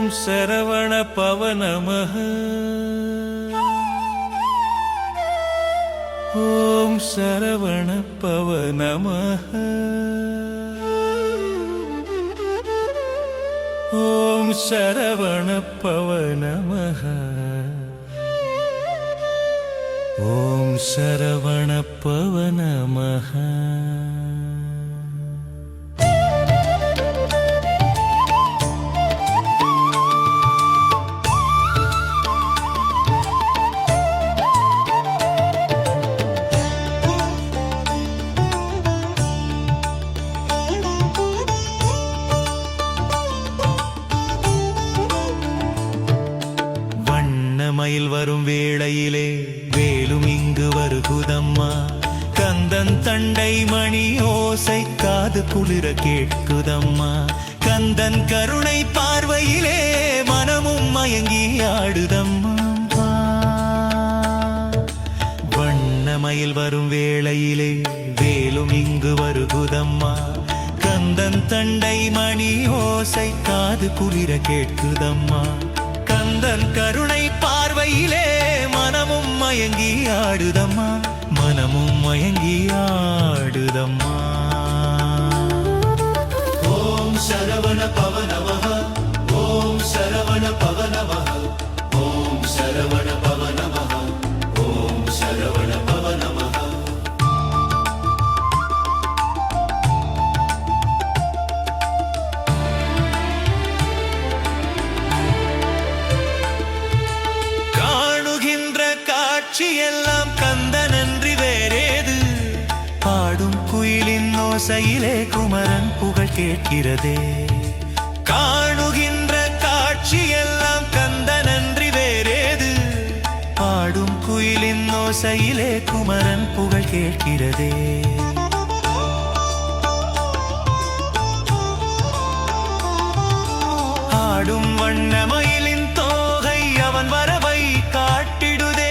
சரவண பவ நமः. ஓம் சரவண பவ நமः. ஓம் சரவண பவ நமः. ஓம் சரவண பவ நமः. மயில் வரும் வேளையிலே வேலும் இங்கு வருகுதம்மா. கந்தன் தண்டை மணி ஓசை காது குளிர கேட்குதம்மா. கந்தன் கருணை பார்வையிலே மனமும் மயங்கி ஆடுதம்மா. வண்ண மயில் வரும் வேளையிலே வேலும் இங்கு வருகுதம்மா. கந்தன் தண்டை மணி ஓசை காது குளிர கேட்குதம்மா. கந்தன் கருணை பார்வையிலே மனமும் மயங்கி ஆடுதம்மா. மனமும் மயங்கி ஆடுதம்மா. ஓம் சரவண பவ நமः. ஓம் சரவண பவ நமः. ஓம் சரவண பவ நமः. ஓம் சரவண பவ நமः. எல்லாம் கந்தனன்றி வேறேது. பாடும் குயிலின் ஓசையிலே குமரன் புகழ் கேட்கிறதே. காணுகின்ற காட்சி எல்லாம் கந்தனன்றி வேறேது. பாடும் குயிலின் ஓசையிலே குமரன் புகழ் கேட்கிறதே. ஆடும் வண்ண மயிலின் தோகை அவன் வரவை காட்டிடுதே.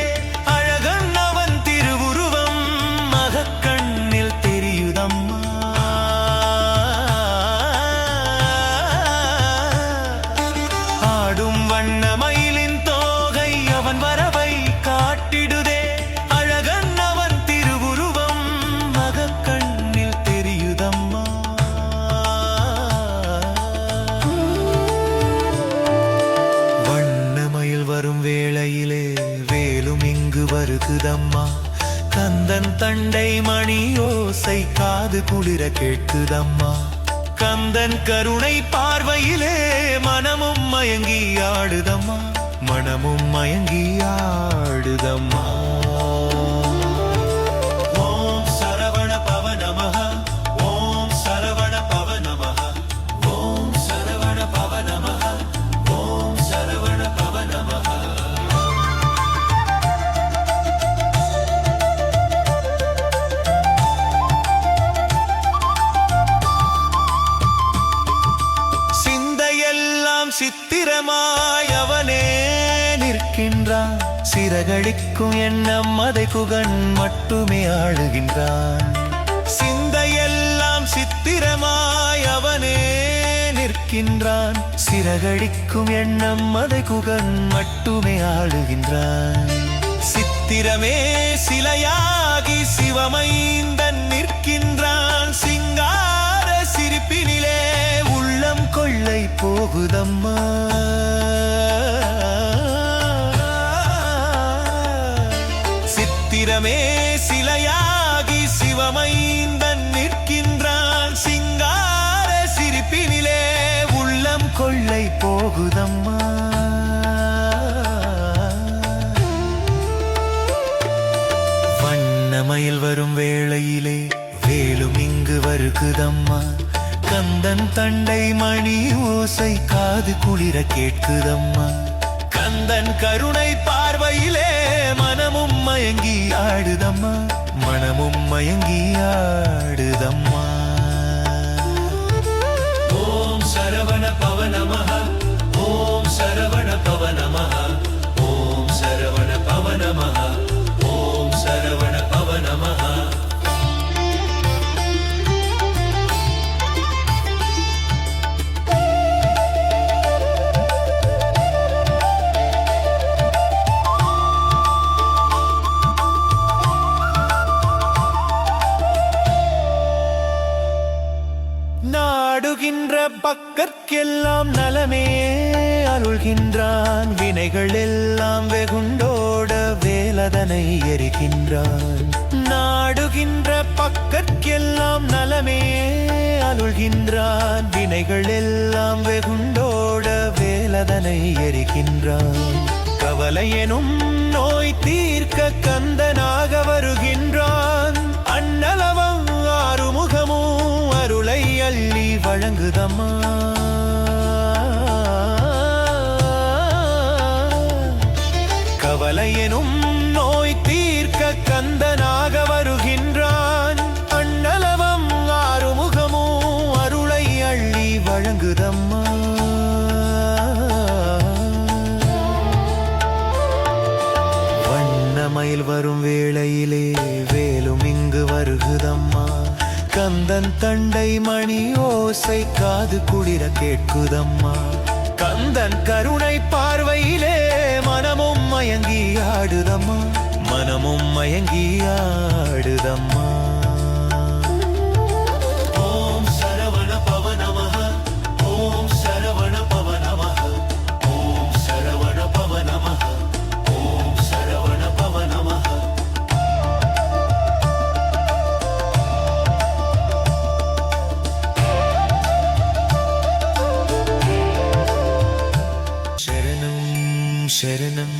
வருகுதம்மா. கந்தன் தண்டை மணி ஓசை காது குளிர கேட்குதம்மா. கந்தன் கருணை பார்வையிலே மனமும் மயங்கி ஆடுதம்மா. மனமும் மயங்கி ஆடுதம்மா. ஓம் சரவண பவ நமः. ஓம் சரவண பவ நமः. ஓம் சரவண பவ நமः. ஓம் சரவண பவ நமः. சித்திரமாய் அவனே நிற்கின்றான். சிறகடிக்கும் எண்ணம் அதை குகன் மட்டுமே ஆளுகின்றான். சிந்தையெல்லாம் சித்திரமாய் அவனே நிற்கின்றான். சிறகடிக்கும் எண்ணம் அதை குகன் மட்டுமே ஆளுகின்றான். சித்திரமே சிலையாகி சிவமைந்தன் நிற்கின்றான். சிங்கார சிரிப்பினிலே உள்ளம் கொள்ளை போகுதம்மா. சித்திரமே சிலையாகி சிவமைந்தன் நிற்கின்றான். சிங்கார சிரிப்பினிலே உள்ளம் கொள்ளை போகுதம்மா. வண்ணமயில் வரும் வேளையிலே வேலும் இங்கு வருகுதம்மா. கந்தன் தண்டை மணி ஓசை காது குளிர கேட்குதம்மா. கந்தன் கருணை பார்வையிலே மனமும் மயங்கி ஆடுதம்மா. மனமும் மயங்கி ஆடுதம்மா. ஓம் சரவண பவ நமः. ஓம் சரவண பவ நமः. ஓம் சரவண பவ நமः. ஓம் சரவண பவ நமः. மக்கட்கெல்லாம் நலமே அருள்கின்றான். வினைகள் எல்லாம் வெகுண்டோட வேலதனை எரிகின்றான். நாடுகின்ற பக்கற்கெல்லாம் நலமே அருள்கின்றான். வினைகள் எல்லாம் வெகுண்டோட வேலதனை எரிகின்றான். கவலை எனும் நோய் தீர்க்க கந்தனாக வருகின்றான். அண்ணலவம் ஆறுமுகமும் அருளை அள்ளி வழங்குதம்மா. கவலை எனும் நோய் தீர்க்க கந்தனாக வருகின்றான். அண்ணலவம் ஆறுமுகமும் அருளை அள்ளி வழங்குதம்மா. வண்ணமயில் வரும் வேளையிலே வேலும் இங்கு வருகுதம்மா. கந்தன் தண்டை மணி ஓசை காது குளிர கேட்குதம்மா. கந்தன் கருணை பார்வையிலே மனமும் மயங்கி ஆடுதம்மா. மனமும் மயங்கி ஆடுதம்மா. ஓம் சரவண பவ நமः. ஓம் சரவண பவ நமः. ஓம் சரவண பவ நமः. ஓம் சரவண பவ நமः. சரணம்